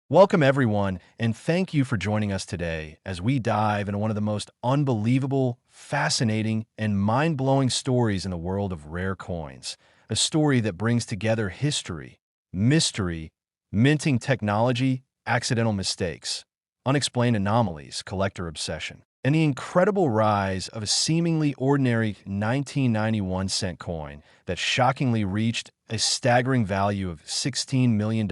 Welcome, everyone, and thank you for joining us today as we dive into one of the most unbelievable, fascinating, and mind blowing stories in the world of rare coins. A story that brings together history, mystery, minting technology, accidental mistakes, unexplained anomalies, collector obsession, and the incredible rise of a seemingly ordinary 1991 cent coin that shockingly reached a staggering value of $16 million.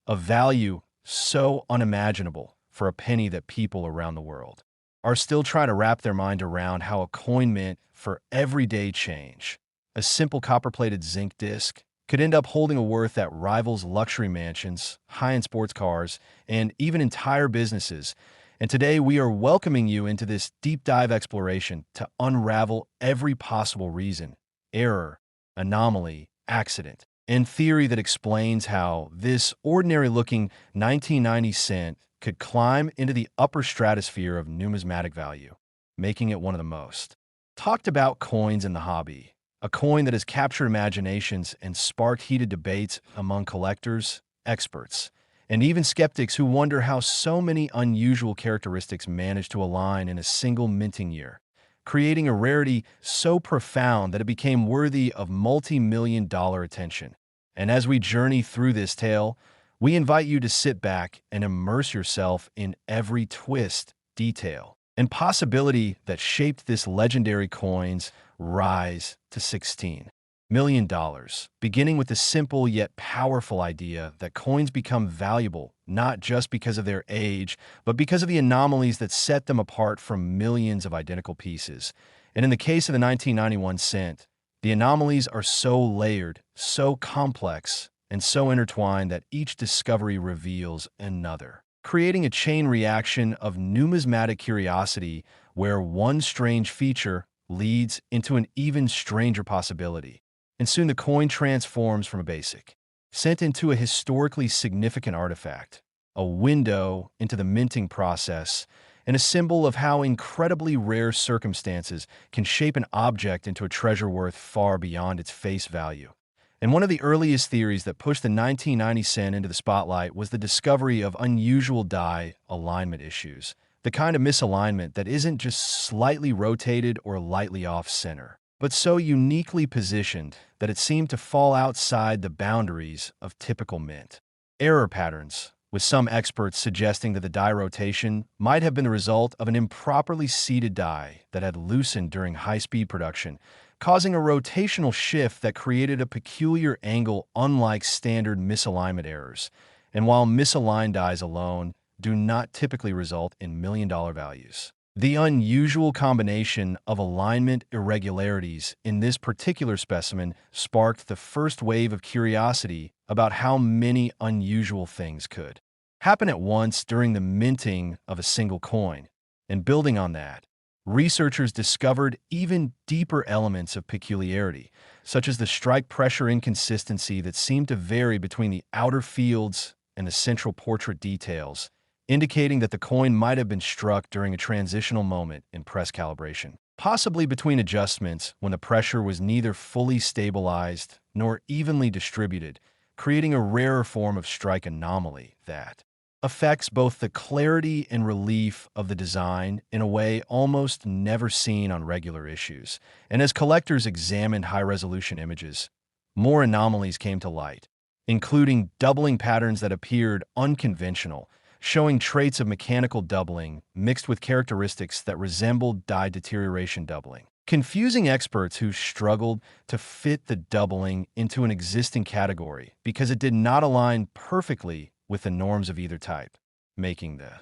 A value so unimaginable for a penny that people around the world are still trying to wrap their mind around how a coin mint for everyday change, a simple copper-plated zinc disc, could end up holding a worth that rivals luxury mansions, high-end sports cars, and even entire businesses. And today we are welcoming you into this deep dive exploration to unravel every possible reason, error, anomaly, accident, and theory that explains how this ordinary looking 1990 cent could climb into the upper stratosphere of numismatic value, making it one of the most talked about coins in the hobby. A coin that has captured imaginations and sparked heated debates among collectors, experts, and even skeptics who wonder how so many unusual characteristics manage to align in a single minting year, creating a rarity so profound that it became worthy of multi-million dollar attention. And as we journey through this tale, we invite you to sit back and immerse yourself in every twist, detail, and possibility that shaped this legendary coin's rise to $16 million, beginning with the simple yet powerful idea that coins become valuable not just because of their age, but because of the anomalies that set them apart from millions of identical pieces. And in the case of the 1991 cent, the anomalies are so layered, so complex, and so intertwined that each discovery reveals another, creating a chain reaction of numismatic curiosity where one strange feature leads into an even stranger possibility. And soon the coin transforms from a basic cent into a historically significant artifact, a window into the minting process, and a symbol of how incredibly rare circumstances can shape an object into a treasure worth far beyond its face value. And one of the earliest theories that pushed the 1990 cent into the spotlight was the discovery of unusual die alignment issues, the kind of misalignment that isn't just slightly rotated or lightly off-center, but so uniquely positioned that it seemed to fall outside the boundaries of typical mint. Error patterns, with some experts suggesting that the die rotation might have been the result of an improperly seated die that had loosened during high-speed production, causing a rotational shift that created a peculiar angle unlike standard misalignment errors. And while misaligned dies alone do not typically result in million-dollar values, the unusual combination of alignment irregularities in this particular specimen sparked the first wave of curiosity about how many unusual things could happen at once during the minting of a single coin. And building on that, researchers discovered even deeper elements of peculiarity, such as the strike pressure inconsistency that seemed to vary between the outer fields and the central portrait details, indicating that the coin might have been struck during a transitional moment in press calibration, possibly between adjustments when the pressure was neither fully stabilized nor evenly distributed, creating a rarer form of strike anomaly that affects both the clarity and relief of the design in a way almost never seen on regular issues. And as collectors examined high-resolution images, more anomalies came to light, including doubling patterns that appeared unconventional, showing traits of mechanical doubling mixed with characteristics that resembled die deterioration doubling, confusing experts who struggled to fit the doubling into an existing category because it did not align perfectly with the norms of either type, making the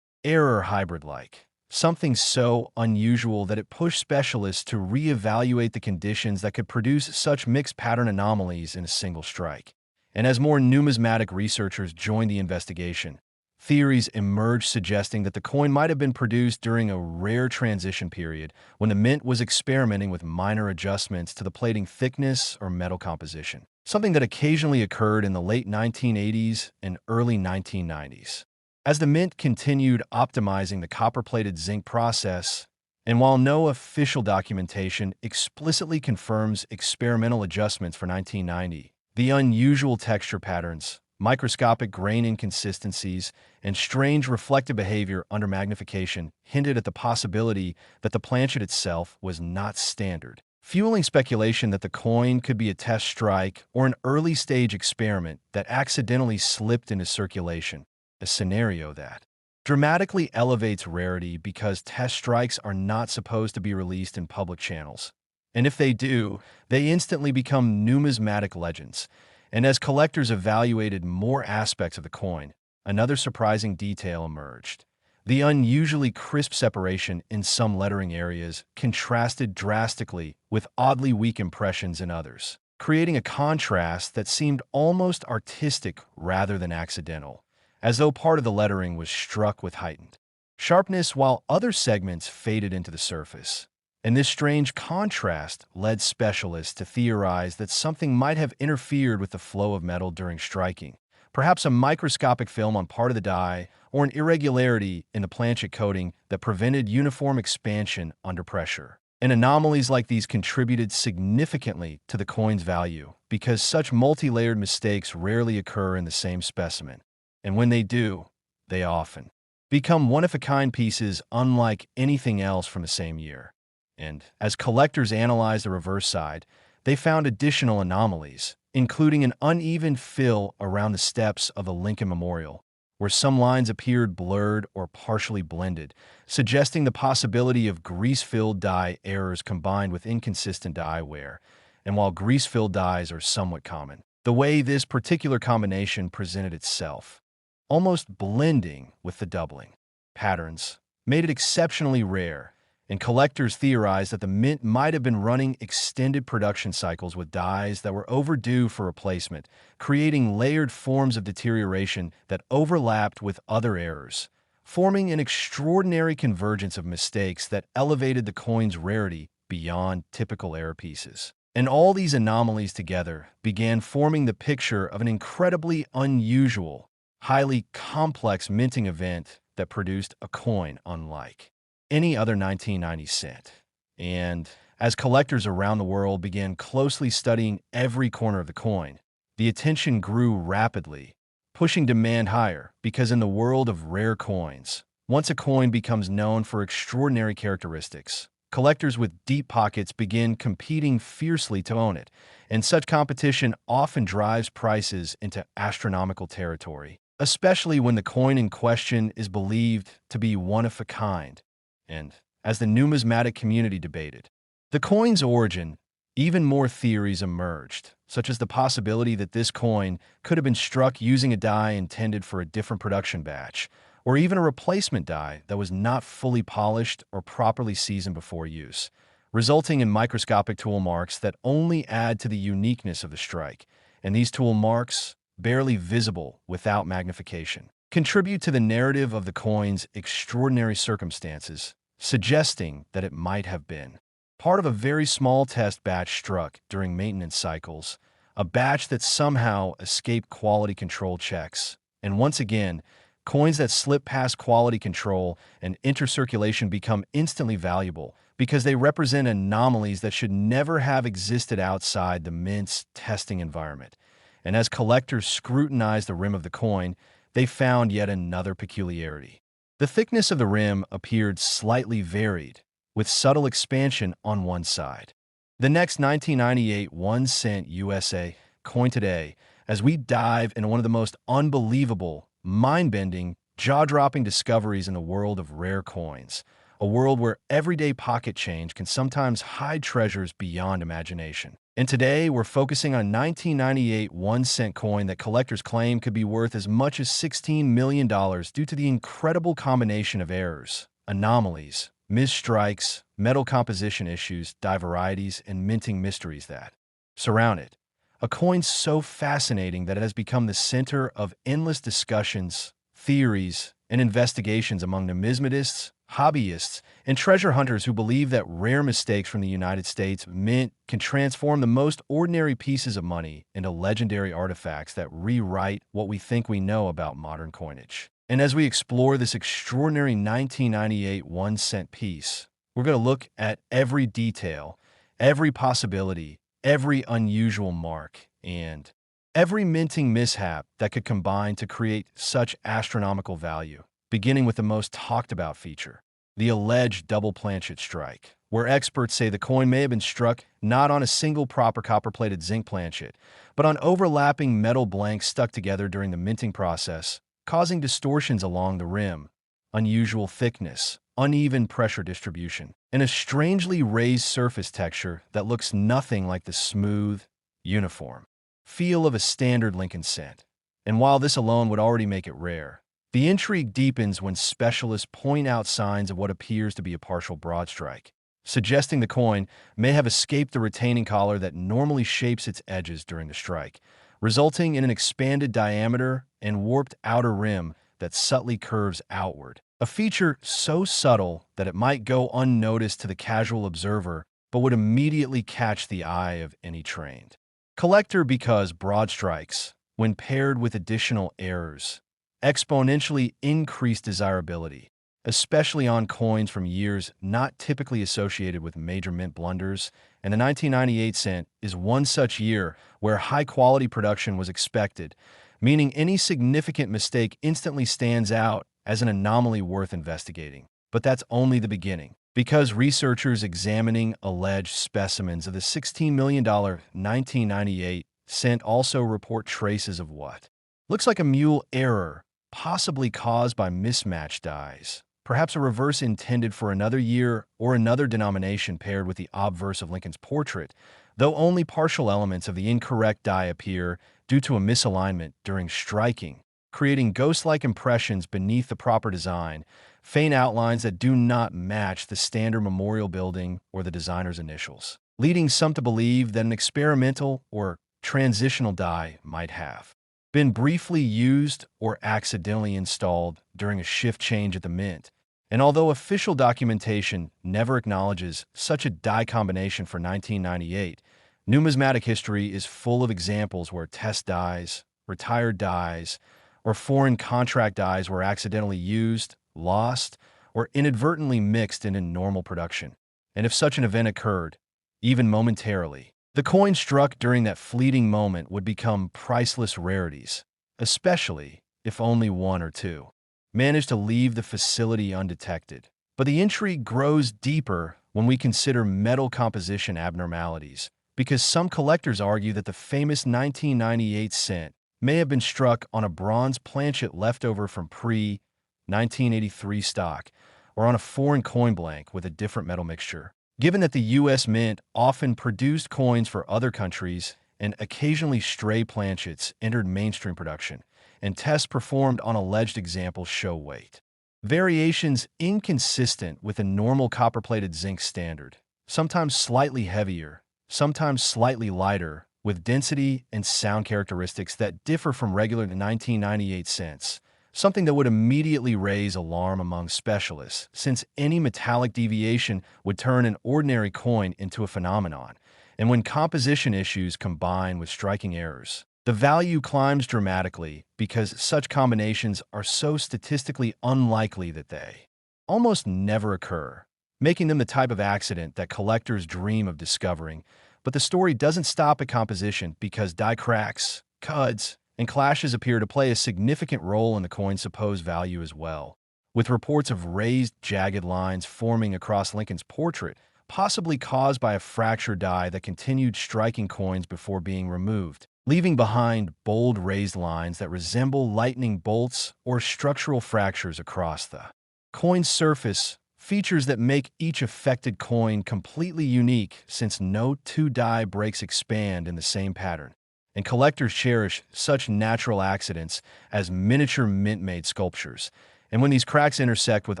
error hybrid-like, something so unusual that it pushed specialists to reevaluate the conditions that could produce such mixed pattern anomalies in a single strike. And as more numismatic researchers joined the investigation, theories emerged suggesting that the coin might have been produced during a rare transition period when the mint was experimenting with minor adjustments to the plating thickness or metal composition, something that occasionally occurred in the late 1980s and early 1990s. As the mint continued optimizing the copper-plated zinc process, and while no official documentation explicitly confirms experimental adjustments for 1990, the unusual texture patterns Microscopic grain inconsistencies and strange reflective behavior under magnification hinted at the possibility that the planchet itself was not standard, fueling speculation that the coin could be a test strike or an early-stage experiment that accidentally slipped into circulation, a scenario that dramatically elevates rarity because test strikes are not supposed to be released in public channels. And if they do, they instantly become numismatic legends. And as collectors evaluated more aspects of the coin, another surprising detail emerged. The unusually crisp separation in some lettering areas contrasted drastically with oddly weak impressions in others, creating a contrast that seemed almost artistic rather than accidental, as though part of the lettering was struck with heightened sharpness while other segments faded into the surface. And this strange contrast led specialists to theorize that something might have interfered with the flow of metal during striking, perhaps a microscopic film on part of the die or an irregularity in the planchet coating that prevented uniform expansion under pressure. And anomalies like these contributed significantly to the coin's value because such multi-layered mistakes rarely occur in the same specimen. And when they do, they often become one-of-a-kind pieces unlike anything else from the same year. And as collectors analyzed the reverse side, they found additional anomalies, including an uneven fill around the steps of the Lincoln Memorial, where some lines appeared blurred or partially blended, suggesting the possibility of grease-filled die errors combined with inconsistent die wear. And while grease-filled dies are somewhat common, the way this particular combination presented itself, almost blending with the doubling patterns, made it exceptionally rare, and collectors theorized that the mint might have been running extended production cycles with dies that were overdue for replacement, creating layered forms of deterioration that overlapped with other errors, forming an extraordinary convergence of mistakes that elevated the coin's rarity beyond typical error pieces. And all these anomalies together began forming the picture of an incredibly unusual, highly complex minting event that produced a coin unlike any other 1990 cent. And as collectors around the world began closely studying every corner of the coin, the attention grew rapidly, pushing demand higher because in the world of rare coins, once a coin becomes known for extraordinary characteristics, collectors with deep pockets begin competing fiercely to own it, and such competition often drives prices into astronomical territory, especially when the coin in question is believed to be one of a kind. And as the numismatic community debated the coin's origin, even more theories emerged, such as the possibility that this coin could have been struck using a die intended for a different production batch, or even a replacement die that was not fully polished or properly seasoned before use, resulting in microscopic tool marks that only add to the uniqueness of the strike. And these tool marks, barely visible without magnification, contribute to the narrative of the coin's extraordinary circumstances, suggesting that it might have been part of a very small test batch struck during maintenance cycles, a batch that somehow escaped quality control checks. And once again, coins that slip past quality control and enter circulation become instantly valuable because they represent anomalies that should never have existed outside the mint's testing environment. And as collectors scrutinized the rim of the coin, they found yet another peculiarity. The thickness of the rim appeared slightly varied, with subtle expansion on one side. The next 1998 1 cent USA coin today, as we dive into one of the most unbelievable, mind-bending, jaw-dropping discoveries in the world of rare coins, a world where everyday pocket change can sometimes hide treasures beyond imagination. And today, we're focusing on a 1998 1 cent coin that collectors claim could be worth as much as $16 million due to the incredible combination of errors, anomalies, misstrikes, metal composition issues, die varieties, and minting mysteries that surround it. A coin so fascinating that it has become the center of endless discussions, theories, and investigations among numismatists, hobbyists, and treasure hunters who believe that rare mistakes from the United States Mint can transform the most ordinary pieces of money into legendary artifacts that rewrite what we think we know about modern coinage. And as we explore this extraordinary 1998 1 cent piece, we're going to look at every detail, every possibility, every unusual mark, and Every minting mishap that could combine to create such astronomical value, beginning with the most talked about feature, the alleged double planchet strike, where experts say the coin may have been struck not on a single proper copper-plated zinc planchet, but on overlapping metal blanks stuck together during the minting process, causing distortions along the rim, unusual thickness, uneven pressure distribution, and a strangely raised surface texture that looks nothing like the smooth, uniform feel of a standard Lincoln cent. And while this alone would already make it rare, the intrigue deepens when specialists point out signs of what appears to be a partial broad strike, suggesting the coin may have escaped the retaining collar that normally shapes its edges during the strike, resulting in an expanded diameter and warped outer rim that subtly curves outward. A feature so subtle that it might go unnoticed to the casual observer, but would immediately catch the eye of any trained collector because broad strikes, when paired with additional errors, exponentially increase desirability, especially on coins from years not typically associated with major mint blunders, and the 1998 cent is one such year where high-quality production was expected, meaning any significant mistake instantly stands out as an anomaly worth investigating. But that's only the beginning, because researchers examining alleged specimens of the $16 million 1998 cent also report traces of what looks like a mule error, possibly caused by mismatched dies, perhaps a reverse intended for another year or another denomination paired with the obverse of Lincoln's portrait, though only partial elements of the incorrect die appear due to a misalignment during striking, creating ghost-like impressions beneath the proper design, faint outlines that do not match the standard memorial building or the designer's initials, leading some to believe that an experimental or transitional die might have been briefly used or accidentally installed during a shift change at the mint. And although official documentation never acknowledges such a die combination for 1998, numismatic history is full of examples where test dies, retired dies, or foreign contract dies were accidentally used, lost, or inadvertently mixed in normal production. And if such an event occurred, even momentarily, the coin struck during that fleeting moment would become priceless rarities, especially if only one or two managed to leave the facility undetected. But the intrigue grows deeper when we consider metal composition abnormalities, because some collectors argue that the famous 1998 cent may have been struck on a bronze planchet left over from pre-1983 stock, or on a foreign coin blank with a different metal mixture. Given that the U.S. Mint often produced coins for other countries and occasionally stray planchets entered mainstream production, and tests performed on alleged examples show weight variations inconsistent with a normal copper-plated zinc standard, sometimes slightly heavier, sometimes slightly lighter, with density and sound characteristics that differ from regular 1998 cents, something that would immediately raise alarm among specialists, since any metallic deviation would turn an ordinary coin into a phenomenon. And when composition issues combine with striking errors, the value climbs dramatically because such combinations are so statistically unlikely that they almost never occur, making them the type of accident that collectors dream of discovering. But the story doesn't stop at composition, because die cracks, cuds, and clashes appear to play a significant role in the coin's supposed value as well, with reports of raised, jagged lines forming across Lincoln's portrait, possibly caused by a fractured die that continued striking coins before being removed, leaving behind bold raised lines that resemble lightning bolts or structural fractures across the coin's surface, features that make each affected coin completely unique since no two die breaks expand in the same pattern. And collectors cherish such natural accidents as miniature mint-made sculptures, and when these cracks intersect with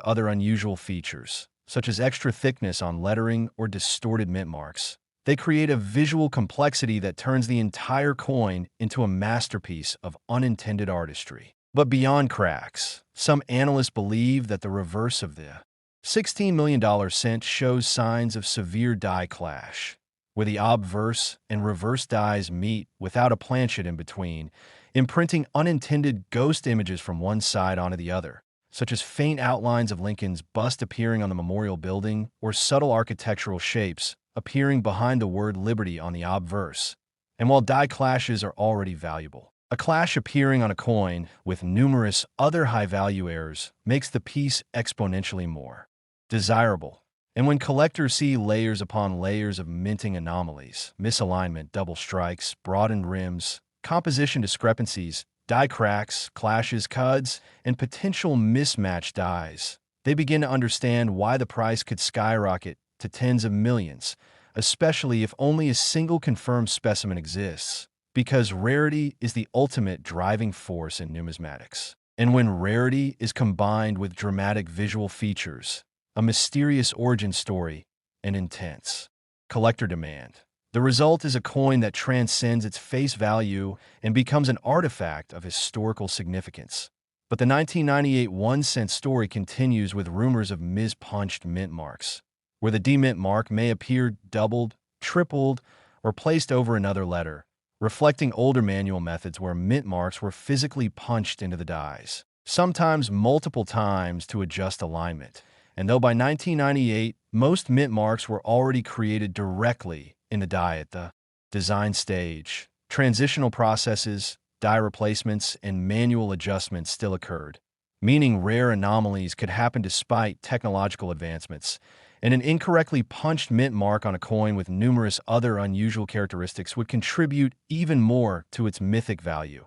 other unusual features, such as extra thickness on lettering or distorted mint marks, they create a visual complexity that turns the entire coin into a masterpiece of unintended artistry. But beyond cracks, some analysts believe that the reverse of the $16 million cent shows signs of severe die clash, where the obverse and reverse dies meet without a planchet in between, imprinting unintended ghost images from one side onto the other, such as faint outlines of Lincoln's bust appearing on the memorial building or subtle architectural shapes appearing behind the word Liberty on the obverse. And while die clashes are already valuable, a clash appearing on a coin with numerous other high-value errors makes the piece exponentially more desirable. And when collectors see layers upon layers of minting anomalies, misalignment, double strikes, broadened rims, composition discrepancies, die cracks, clashes, cuds, and potential mismatched dies, they begin to understand why the price could skyrocket to tens of millions, especially if only a single confirmed specimen exists, because rarity is the ultimate driving force in numismatics. And when rarity is combined with dramatic visual features, a mysterious origin story, and intense collector demand, the result is a coin that transcends its face value and becomes an artifact of historical significance. But the 1998 1-cent story continues with rumors of mis-punched mint marks, where the demint mark may appear doubled, tripled, or placed over another letter, reflecting older manual methods where mint marks were physically punched into the dies, sometimes multiple times to adjust alignment. And though by 1998, most mint marks were already created directly in the die at the design stage, transitional processes, die replacements, and manual adjustments still occurred, meaning rare anomalies could happen despite technological advancements. And an incorrectly punched mint mark on a coin with numerous other unusual characteristics would contribute even more to its mythic value,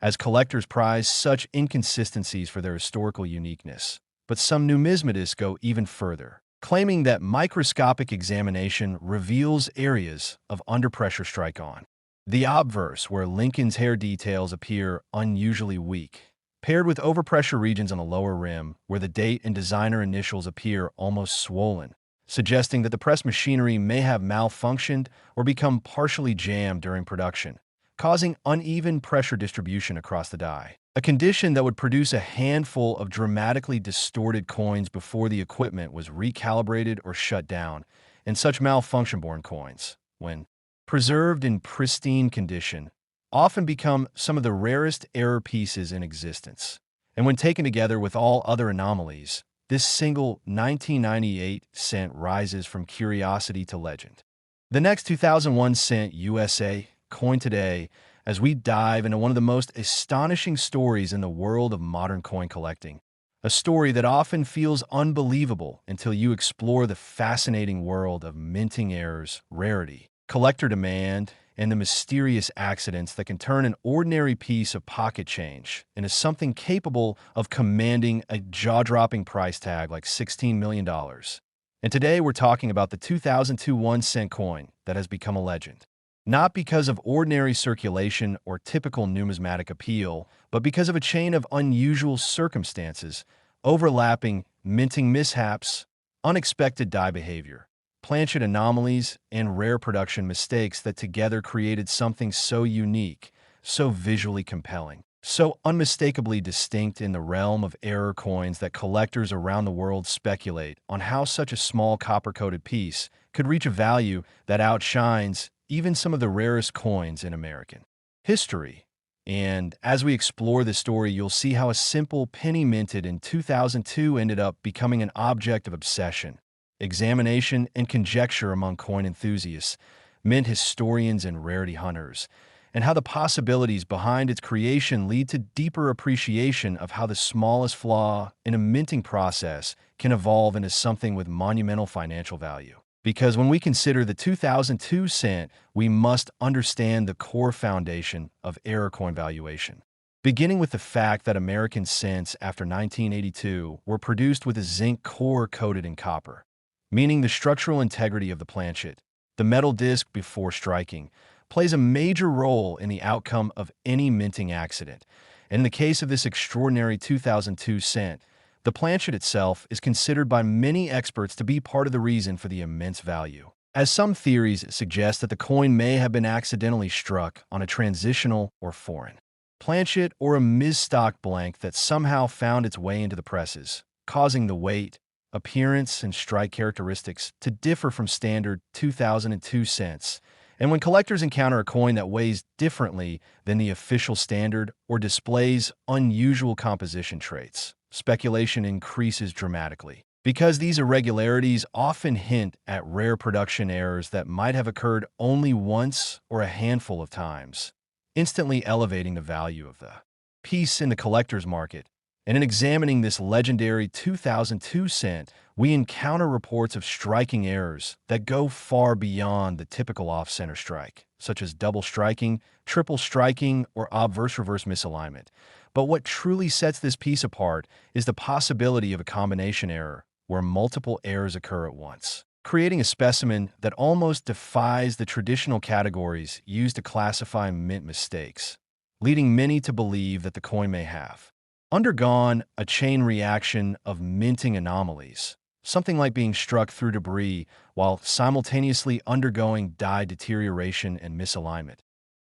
as collectors prize such inconsistencies for their historical uniqueness. But some numismatists go even further, claiming that microscopic examination reveals areas of under-pressure strike-on. The obverse, where Lincoln's hair details appear unusually weak, paired with overpressure regions on the lower rim, where the date and designer initials appear almost swollen, suggesting that the press machinery may have malfunctioned or become partially jammed during production, causing uneven pressure distribution across the die, a condition that would produce a handful of dramatically distorted coins before the equipment was recalibrated or shut down. And such malfunction-borne coins, when preserved in pristine condition, often become some of the rarest error pieces in existence. And when taken together with all other anomalies, this single 1998 cent rises from curiosity to legend. The next 2001 cent USA coin today, as we dive into one of the most astonishing stories in the world of modern coin collecting. A story that often feels unbelievable until you explore the fascinating world of minting errors, rarity, collector demand, and the mysterious accidents that can turn an ordinary piece of pocket change into something capable of commanding a jaw-dropping price tag like $16 million. And today we're talking about the 2002 1-cent coin that has become a legend. Not because of ordinary circulation or typical numismatic appeal, but because of a chain of unusual circumstances, overlapping minting mishaps, unexpected die behavior, planchet anomalies, and rare production mistakes that together created something so unique, so visually compelling, so unmistakably distinct in the realm of error coins that collectors around the world speculate on how such a small copper-coated piece could reach a value that outshines even some of the rarest coins in American history. And as we explore this story, you'll see how a simple penny minted in 2002 ended up becoming an object of obsession, examination, and conjecture among coin enthusiasts, mint historians, and rarity hunters, and how the possibilities behind its creation lead to deeper appreciation of how the smallest flaw in a minting process can evolve into something with monumental financial value. Because when we consider the 2002 cent, we must understand the core foundation of error coin valuation. Beginning with the fact that American cents after 1982 were produced with a zinc core coated in copper, meaning the structural integrity of the planchet, the metal disc before striking, plays a major role in the outcome of any minting accident. And in the case of this extraordinary 2002 cent, the planchet itself is considered by many experts to be part of the reason for the immense value, as some theories suggest that the coin may have been accidentally struck on a transitional or foreign planchet or a misstock blank that somehow found its way into the presses, causing the weight, appearance, and strike characteristics to differ from standard 2002 cents. And when collectors encounter a coin that weighs differently than the official standard or displays unusual composition traits, speculation increases dramatically. because these irregularities often hint at rare production errors that might have occurred only once or a handful of times, instantly elevating the value of the piece in the collector's market. And in examining this legendary 2002 cent, we encounter reports of striking errors that go far beyond the typical off-center strike, such as double striking, triple striking, or obverse-reverse misalignment. But what truly sets this piece apart is the possibility of a combination error, where multiple errors occur at once, creating a specimen that almost defies the traditional categories used to classify mint mistakes, leading many to believe that the coin may have undergone a chain reaction of minting anomalies, something like being struck through debris while simultaneously undergoing die deterioration and misalignment,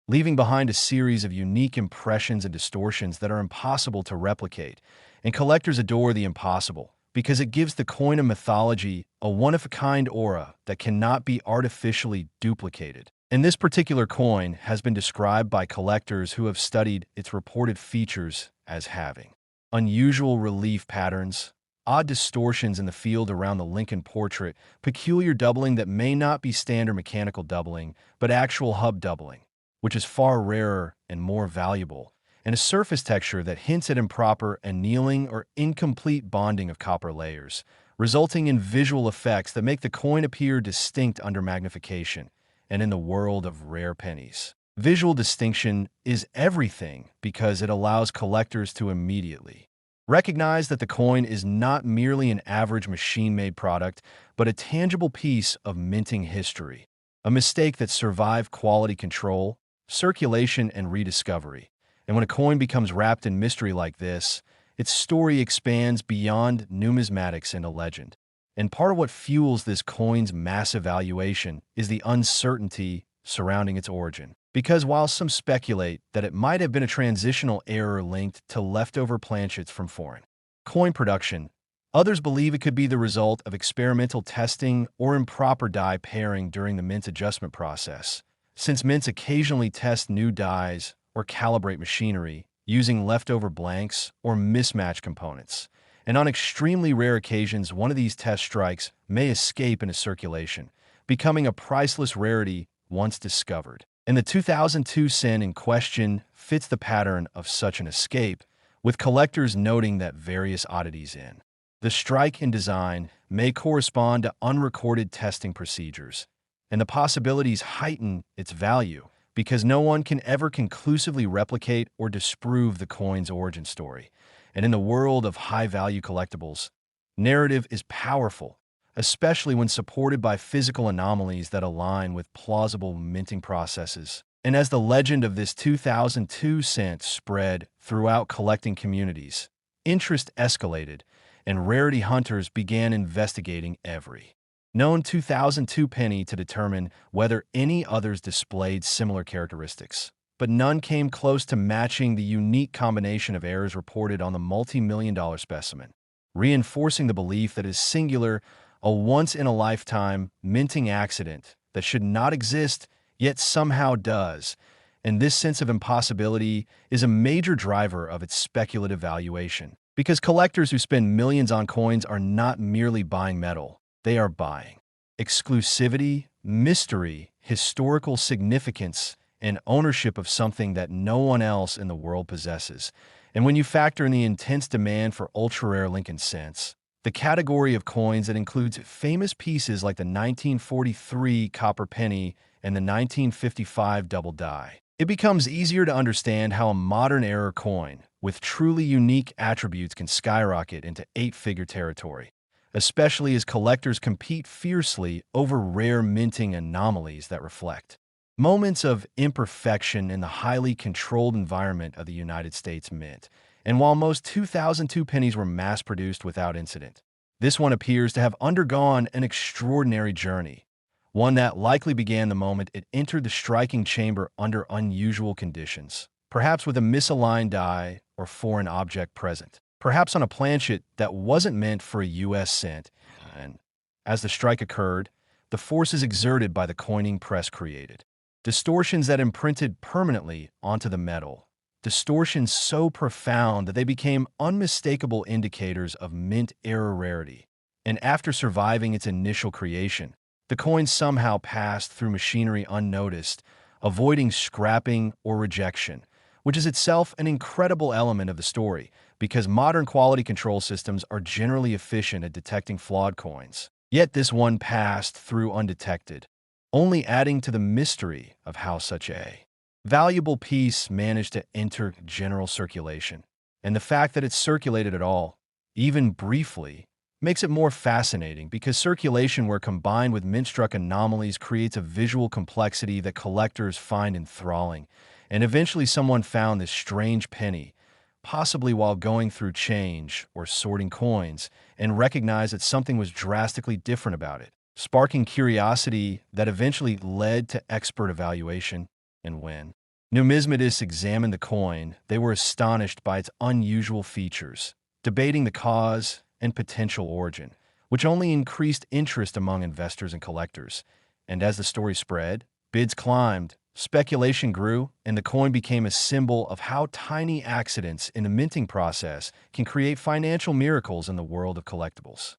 leaving behind a series of unique impressions and distortions that are impossible to replicate. And collectors adore the impossible because it gives the coin a mythology, a one-of-a-kind aura that cannot be artificially duplicated. And this particular coin has been described by collectors who have studied its reported features as having unusual relief patterns, odd distortions in the field around the Lincoln portrait, peculiar doubling that may not be standard mechanical doubling, but actual hub doubling, which is far rarer and more valuable, and a surface texture that hints at improper annealing or incomplete bonding of copper layers, resulting in visual effects that make the coin appear distinct under magnification. And in the world of rare pennies, visual distinction is everything because it allows collectors to immediately recognize that the coin is not merely an average machine-made product, but a tangible piece of minting history, a mistake that survived quality control, circulation, and rediscovery. And when a coin becomes wrapped in mystery like this, its story expands beyond numismatics into legend. And part of what fuels this coin's massive valuation is the uncertainty surrounding its origin. Because while some speculate that it might have been a transitional error linked to leftover planchets from foreign coin production, others believe it could be the result of experimental testing or improper die pairing during the mint adjustment process, since mints occasionally test new dies or calibrate machinery using leftover blanks or mismatched components. And on extremely rare occasions, one of these test strikes may escape into circulation, becoming a priceless rarity once discovered. And the 2002 cent in question fits the pattern of such an escape, with collectors noting that various oddities in the strike and design may correspond to unrecorded testing procedures, and the possibilities heighten its value because no one can ever conclusively replicate or disprove the coin's origin story. And in the world of high-value collectibles, narrative is powerful, especially when supported by physical anomalies that align with plausible minting processes. And as the legend of this 2002 cent spread throughout collecting communities, interest escalated, and rarity hunters began investigating every known 2002 penny to determine whether any others displayed similar characteristics. But none came close to matching the unique combination of errors reported on the multi-million-dollar specimen, reinforcing the belief that it is singular, a once-in-a-lifetime minting accident that should not exist, yet somehow does. And this sense of impossibility is a major driver of its speculative valuation, because collectors who spend millions on coins are not merely buying metal, they are buying exclusivity, mystery, historical significance, and ownership of something that no one else in the world possesses. And when you factor in the intense demand for ultra-rare Lincoln cents, the category of coins that includes famous pieces like the 1943 copper penny and the 1955 double die, it becomes easier to understand how a modern era coin with truly unique attributes can skyrocket into eight-figure territory, especially as collectors compete fiercely over rare minting anomalies that reflect moments of imperfection in the highly controlled environment of the United States Mint. And while most 2002 pennies were mass-produced without incident, this one appears to have undergone an extraordinary journey, one that likely began the moment it entered the striking chamber under unusual conditions, perhaps with a misaligned die or foreign object present, perhaps on a planchet that wasn't meant for a U.S. cent. And as the strike occurred, the forces exerted by the coining press created distortions that imprinted permanently onto the metal, distortions so profound that they became unmistakable indicators of mint-era rarity. And after surviving its initial creation, the coin somehow passed through machinery unnoticed, avoiding scrapping or rejection, which is itself an incredible element of the story, because modern quality control systems are generally efficient at detecting flawed coins. Yet this one passed through undetected, only adding to the mystery of how such a valuable piece managed to enter general circulation. And the fact that it circulated at all, even briefly, makes it more fascinating because circulation where combined with mint-struck anomalies creates a visual complexity that collectors find enthralling. And eventually someone found this strange penny, possibly while going through change or sorting coins, and recognized that something was drastically different about it, sparking curiosity that eventually led to expert evaluation. And when numismatists examined the coin, they were astonished by its unusual features, debating the cause and potential origin, which only increased interest among investors and collectors. And as the story spread, bids climbed, speculation grew, and the coin became a symbol of how tiny accidents in the minting process can create financial miracles in the world of collectibles.